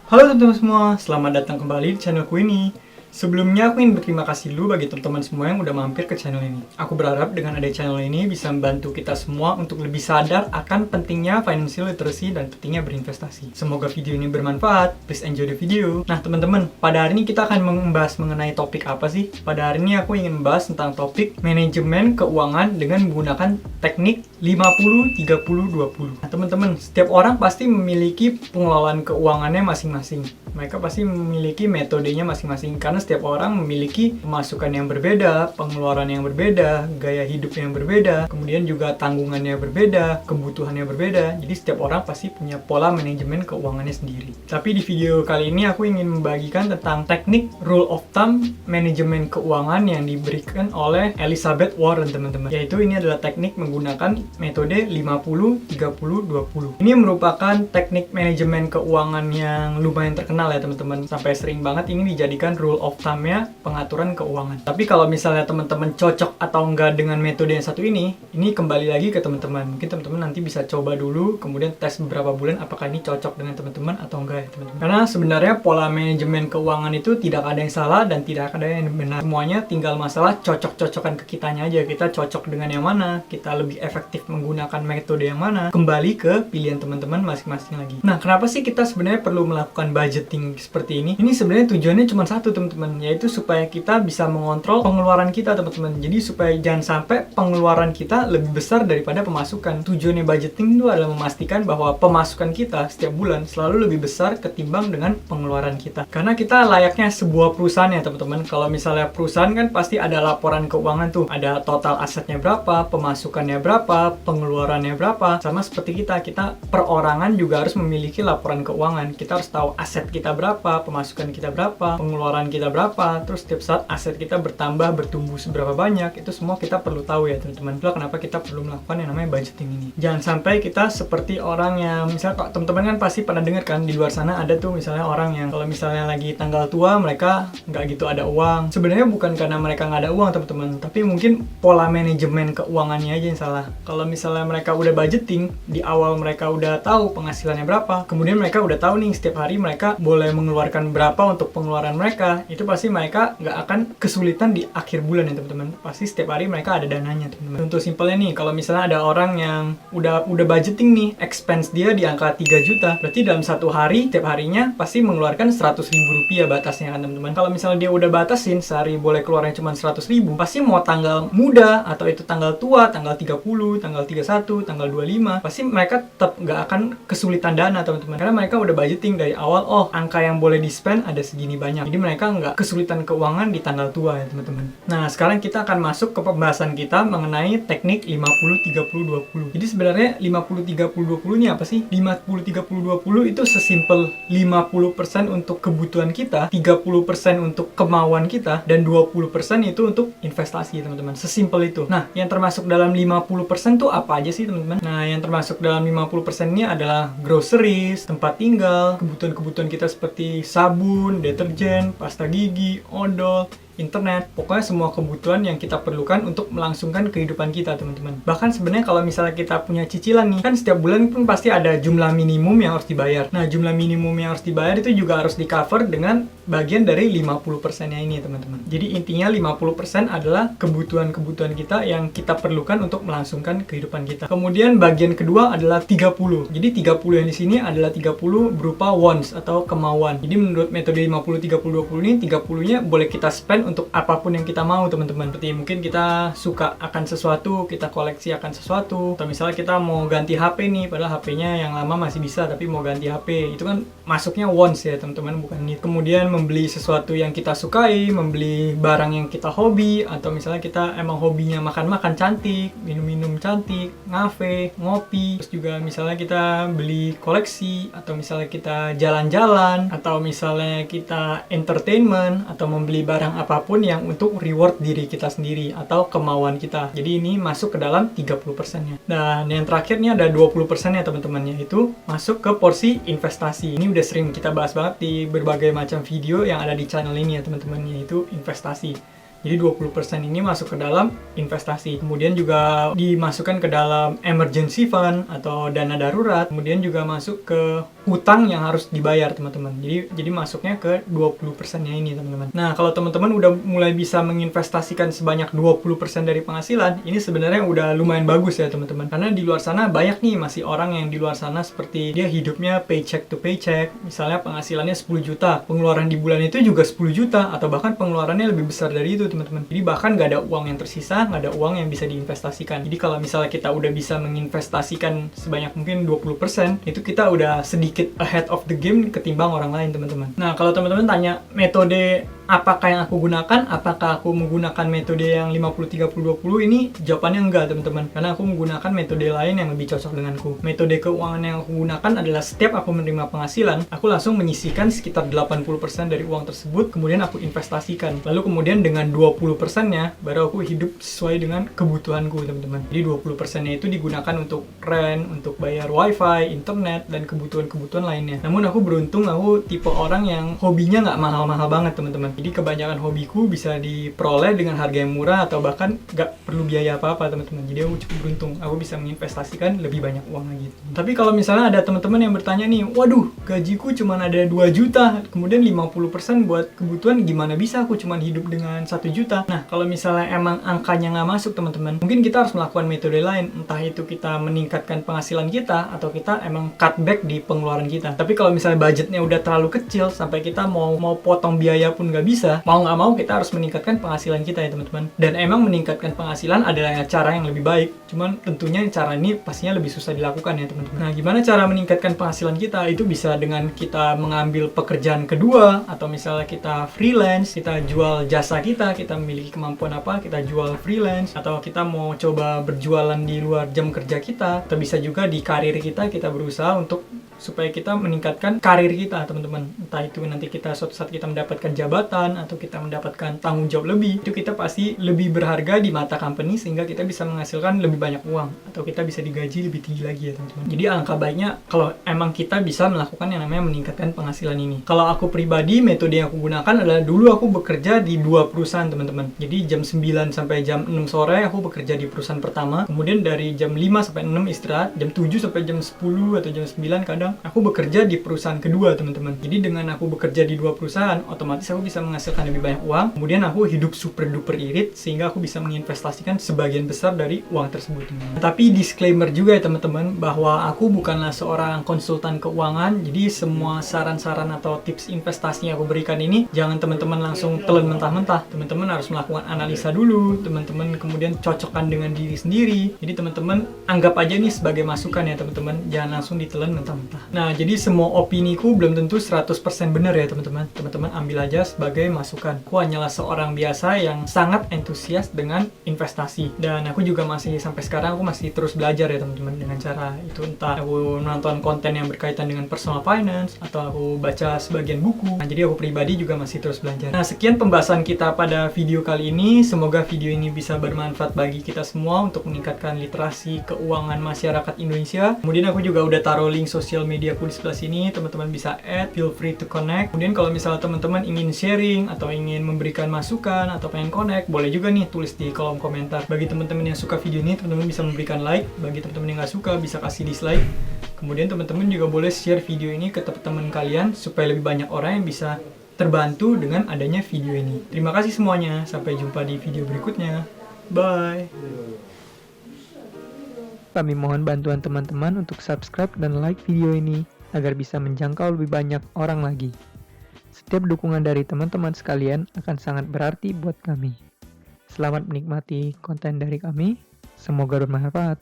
Halo teman-teman semua, selamat datang kembali di channelku ini. Sebelumnya aku ingin berterima kasih dulu bagi teman-teman semua yang udah mampir ke channel ini. Aku berharap dengan ada channel ini bisa membantu kita semua untuk lebih sadar akan pentingnya financial literacy dan pentingnya berinvestasi. Semoga video ini bermanfaat, please enjoy the video. Nah teman-teman, pada hari ini kita akan membahas mengenai topik apa sih? Pada hari ini aku ingin membahas tentang topik manajemen keuangan dengan menggunakan teknik 50-30-20. Nah teman-teman, setiap orang pasti memiliki pengelolaan keuangannya masing-masing. Mereka pasti memiliki metodenya masing-masing karena setiap orang memiliki pemasukan yang berbeda, pengeluaran yang berbeda, gaya hidup yang berbeda, kemudian juga tanggungannya berbeda, kebutuhannya berbeda. Jadi setiap orang pasti punya pola manajemen keuangannya sendiri. Tapi di video kali ini aku ingin membagikan tentang teknik rule of thumb manajemen keuangan yang diberikan oleh Elizabeth Warren, teman-teman. Yaitu ini adalah teknik menggunakan metode 50-30-20. Ini merupakan teknik manajemen keuangan yang lumayan terkenal ya teman-teman, sampai sering banget ini dijadikan rule of thumb-nya pengaturan keuangan. Tapi kalau misalnya teman-teman cocok atau enggak dengan metode yang satu ini kembali lagi ke teman-teman. Mungkin teman-teman nanti bisa coba dulu, kemudian tes beberapa bulan apakah ini cocok dengan teman-teman atau enggak ya teman-teman. Karena sebenarnya pola manajemen keuangan itu tidak ada yang salah dan tidak ada yang benar. Semuanya tinggal masalah cocok-cocokan ke kitanya aja. Kita cocok dengan yang mana, kita lebih efektif menggunakan metode yang mana, kembali ke pilihan teman-teman masing-masing lagi. Nah, kenapa sih kita sebenarnya perlu melakukan budgeting seperti ini? Ini sebenarnya tujuannya cuma satu teman-teman, yaitu supaya kita bisa mengontrol pengeluaran kita teman-teman. Jadi supaya jangan sampai pengeluaran kita lebih besar daripada pemasukan. Tujuannya budgeting itu adalah memastikan bahwa pemasukan kita setiap bulan selalu lebih besar ketimbang dengan pengeluaran kita. Karena kita layaknya sebuah perusahaan ya teman-teman. Kalau misalnya perusahaan kan pasti ada laporan keuangan tuh, ada total asetnya berapa, pemasukannya berapa, pengeluarannya berapa. Sama seperti kita perorangan juga harus memiliki laporan keuangan. Kita harus tahu aset kita berapa, pemasukan kita berapa, pengeluaran kita berapa, terus setiap saat aset kita bertambah, bertumbuh seberapa banyak, itu semua kita perlu tahu ya teman-teman. Itulah kenapa kita perlu melakukan yang namanya budgeting ini. Jangan sampai kita seperti orang yang, misalnya teman-teman kan pasti pernah dengar kan, di luar sana ada tuh misalnya orang yang kalau misalnya lagi tanggal tua mereka nggak gitu ada uang. Sebenarnya bukan karena mereka nggak ada uang teman-teman, tapi mungkin pola manajemen keuangannya aja yang salah. Kalau misalnya mereka udah budgeting, di awal mereka udah tahu penghasilannya berapa, kemudian mereka udah tahu nih setiap hari mereka boleh mengeluarkan berapa untuk pengeluaran mereka, itu pasti mereka nggak akan kesulitan di akhir bulan ya teman-teman. Pasti setiap hari mereka ada dananya teman-teman. Contoh simpelnya nih, kalau misalnya ada orang yang udah budgeting nih, expense dia di angka 3 juta, berarti dalam satu hari, setiap harinya pasti mengeluarkan 100.000 rupiah batasnya kan teman-teman. Kalau misalnya dia udah batasin sehari boleh keluarnya cuma 100.000, pasti mau tanggal muda atau itu tanggal tua, tanggal 30, tanggal 31, tanggal 25, pasti mereka tetap nggak akan kesulitan dana teman-teman. Karena mereka udah budgeting dari awal, oh angka yang boleh di-spend ada segini banyak. Jadi mereka nggak kesulitan keuangan di tanggal tua ya teman-teman. Nah sekarang kita akan masuk ke pembahasan kita mengenai teknik 50-30-20. Jadi sebenarnya 50-30-20 ini apa sih? 50-30-20 itu sesimpel 50% untuk kebutuhan kita, 30% untuk kemauan kita, dan 20% itu untuk investasi teman-teman. Sesimpel itu. Nah yang termasuk dalam 50% tuh apa aja sih teman-teman? Nah yang termasuk dalam 50% ini adalah groceries, tempat tinggal, kebutuhan-kebutuhan kita seperti sabun, deterjen, pasta gigi, odol, internet, pokoknya semua kebutuhan yang kita perlukan untuk melangsungkan kehidupan kita teman-teman. Bahkan sebenarnya kalau misalnya kita punya cicilan nih, kan setiap bulan pun pasti ada jumlah minimum yang harus dibayar. Nah jumlah minimum yang harus dibayar itu juga harus di cover dengan bagian dari 50%-nya ini teman-teman. Jadi intinya 50% adalah kebutuhan-kebutuhan kita yang kita perlukan untuk melangsungkan kehidupan kita. Kemudian bagian kedua adalah 30. Jadi 30 yang di sini adalah 30 berupa wants atau kemauan. Jadi menurut metode 50-30-20 ini 30-nya boleh kita spend untuk apapun yang kita mau teman-teman. Seperti mungkin kita suka akan sesuatu, kita koleksi akan sesuatu, atau misalnya kita mau ganti HP nih, padahal HP-nya yang lama masih bisa tapi mau ganti HP, itu kan masuknya wants ya teman-teman, bukan need. Kemudian membeli sesuatu yang kita sukai, membeli barang yang kita hobi, atau misalnya kita emang hobinya makan-makan cantik, minum-minum cantik, ngafe, ngopi, terus juga misalnya kita beli koleksi, atau misalnya kita jalan-jalan, atau misalnya kita entertainment, atau membeli barang apapun yang untuk reward diri kita sendiri atau kemauan kita. Jadi ini masuk ke dalam 30%-nya. Dan yang terakhirnya ada 20%-nya teman-teman, yaitu masuk ke porsi investasi. Ini udah sering kita bahas banget di berbagai macam video yang ada di channel ini ya teman-teman, yaitu investasi. Jadi 20% ini masuk ke dalam investasi. Kemudian juga dimasukkan ke dalam emergency fund atau dana darurat. Kemudian juga masuk ke hutang yang harus dibayar teman-teman. Jadi masuknya ke 20%-nya ini teman-teman. Nah, kalau teman-teman udah mulai bisa menginvestasikan sebanyak 20% dari penghasilan, ini sebenarnya udah lumayan bagus ya teman-teman. Karena di luar sana banyak nih masih orang yang di luar sana seperti dia hidupnya paycheck to paycheck. Misalnya penghasilannya 10 juta, pengeluaran di bulan itu juga 10 juta atau bahkan pengeluarannya lebih besar dari itu teman-teman. Jadi bahkan nggak ada uang yang tersisa, nggak ada uang yang bisa diinvestasikan. Jadi kalau misalnya kita udah bisa menginvestasikan sebanyak mungkin 20%, itu kita udah sedikit ahead of the game ketimbang orang lain teman-teman. Nah, kalau teman-teman tanya metode apakah yang aku gunakan, apakah aku menggunakan metode yang 50-30-20, ini jawabannya enggak teman-teman, karena aku menggunakan metode lain yang lebih cocok denganku. Metode keuangan yang aku gunakan adalah setiap aku menerima penghasilan, aku langsung menyisihkan sekitar 80% dari uang tersebut, kemudian aku investasikan. Lalu kemudian dengan 20%-nya baru aku hidup sesuai dengan kebutuhanku teman-teman. Jadi 20%-nya itu digunakan untuk rent, untuk bayar wifi, internet, dan kebutuhan-kebutuhan lainnya. Namun aku beruntung, aku tipe orang yang hobinya nggak mahal-mahal banget teman-teman. Jadi kebanyakan hobiku bisa diperoleh dengan harga yang murah atau bahkan nggak perlu biaya apa-apa teman-teman. Jadi aku cukup beruntung, aku bisa menginvestasikan lebih banyak uang lagi. Tapi kalau misalnya ada teman-teman yang bertanya nih, waduh gajiku cuma ada 2 juta, kemudian 50% buat kebutuhan, gimana bisa aku cuma hidup dengan 1 juta? Nah, kalau misalnya emang angkanya nggak masuk teman-teman, mungkin kita harus melakukan metode lain, entah itu kita meningkatkan penghasilan kita atau kita emang cut back di pengeluaran kita. Tapi kalau misalnya budgetnya udah terlalu kecil sampai kita mau potong biaya pun nggak bisa, mau nggak mau kita harus meningkatkan penghasilan kita ya teman-teman. Dan emang meningkatkan penghasilan adalah cara yang lebih baik, cuman tentunya cara ini pastinya lebih susah dilakukan ya teman-teman. Nah, gimana cara meningkatkan penghasilan kita? Itu bisa dengan kita mengambil pekerjaan kedua, atau misalnya kita freelance, kita jual jasa kita memiliki kemampuan apa, kita jual freelance, atau kita mau coba berjualan di luar jam kerja kita, atau bisa juga di karir kita berusaha untuk supaya kita meningkatkan karir kita teman-teman. Entah itu nanti kita suatu saat kita mendapatkan jabatan atau kita mendapatkan tanggung jawab lebih, itu kita pasti lebih berharga di mata company sehingga kita bisa menghasilkan lebih banyak uang atau kita bisa digaji lebih tinggi lagi ya teman-teman. Jadi alangkah baiknya kalau emang kita bisa melakukan yang namanya meningkatkan penghasilan ini. Kalau aku pribadi, metode yang aku gunakan adalah dulu aku bekerja di 2 perusahaan teman-teman. Jadi jam 9 sampai jam 6 sore aku bekerja di perusahaan pertama, kemudian dari jam 5 sampai 6 istirahat, jam 7 sampai jam 10 atau jam 9 kadang aku bekerja di perusahaan kedua teman-teman. Jadi dengan aku bekerja di 2 perusahaan, otomatis aku bisa menghasilkan lebih banyak uang, kemudian aku hidup super duper irit sehingga aku bisa menginvestasikan sebagian besar dari uang tersebut teman-teman. Tapi disclaimer juga ya teman-teman, bahwa aku bukanlah seorang konsultan keuangan, jadi semua saran-saran atau tips investasi yang aku berikan ini jangan teman-teman langsung telan mentah-mentah. Teman-teman harus melakukan analisa dulu, teman-teman kemudian cocokkan dengan diri sendiri. Jadi teman-teman anggap aja ini sebagai masukan ya teman-teman, jangan langsung ditelan mentah-mentah. Nah, jadi semua opiniku belum tentu 100% benar ya teman-teman. Teman-teman ambil aja sebagai masukan. Aku hanyalah seorang biasa yang sangat antusias dengan investasi. Dan aku juga masih sampai sekarang aku masih terus belajar ya teman-teman dengan cara itu, entah aku nonton konten yang berkaitan dengan personal finance atau aku baca sebagian buku. Nah, jadi aku pribadi juga masih terus belajar. Nah, sekian pembahasan kita pada video kali ini. Semoga video ini bisa bermanfaat bagi kita semua untuk meningkatkan literasi keuangan masyarakat Indonesia. Kemudian aku juga udah taruh link sosial media aku di sebelah sini, teman-teman bisa add, feel free to connect. Kemudian kalau misalnya teman-teman ingin sharing atau ingin memberikan masukan atau pengen connect, boleh juga nih tulis di kolom komentar. Bagi teman-teman yang suka video ini, teman-teman bisa memberikan like. Bagi teman-teman yang nggak suka, bisa kasih dislike. Kemudian teman-teman juga boleh share video ini ke teman-teman kalian supaya lebih banyak orang yang bisa terbantu dengan adanya video ini. Terima kasih semuanya, sampai jumpa di video berikutnya. Bye. Kami mohon bantuan teman-teman untuk subscribe dan like video ini agar bisa menjangkau lebih banyak orang lagi. Setiap dukungan dari teman-teman sekalian akan sangat berarti buat kami. Selamat menikmati konten dari kami. Semoga bermanfaat.